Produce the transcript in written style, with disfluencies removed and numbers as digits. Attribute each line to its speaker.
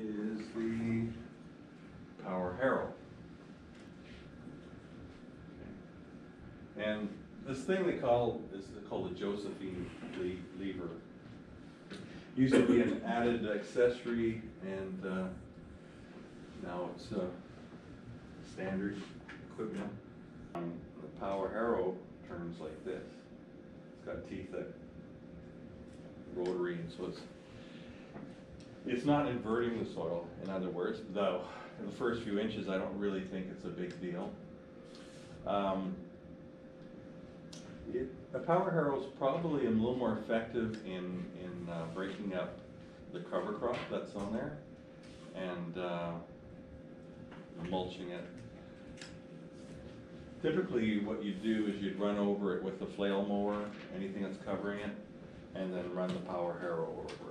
Speaker 1: is the Power Harrow. And this thing is called a Josephine lever. Used to be an added accessory, and now it's standard equipment. The Power Harrow turns like this. It's got teeth that rotary, and so it's not inverting the soil. In other words, though, in the first few inches, I don't really think it's a big deal. The Power Harrow is probably a little more effective in breaking up the cover crop that's on there and mulching it. Typically what you do is you'd run over it with the flail mower, anything that's covering it, and then run the Power Harrow over it.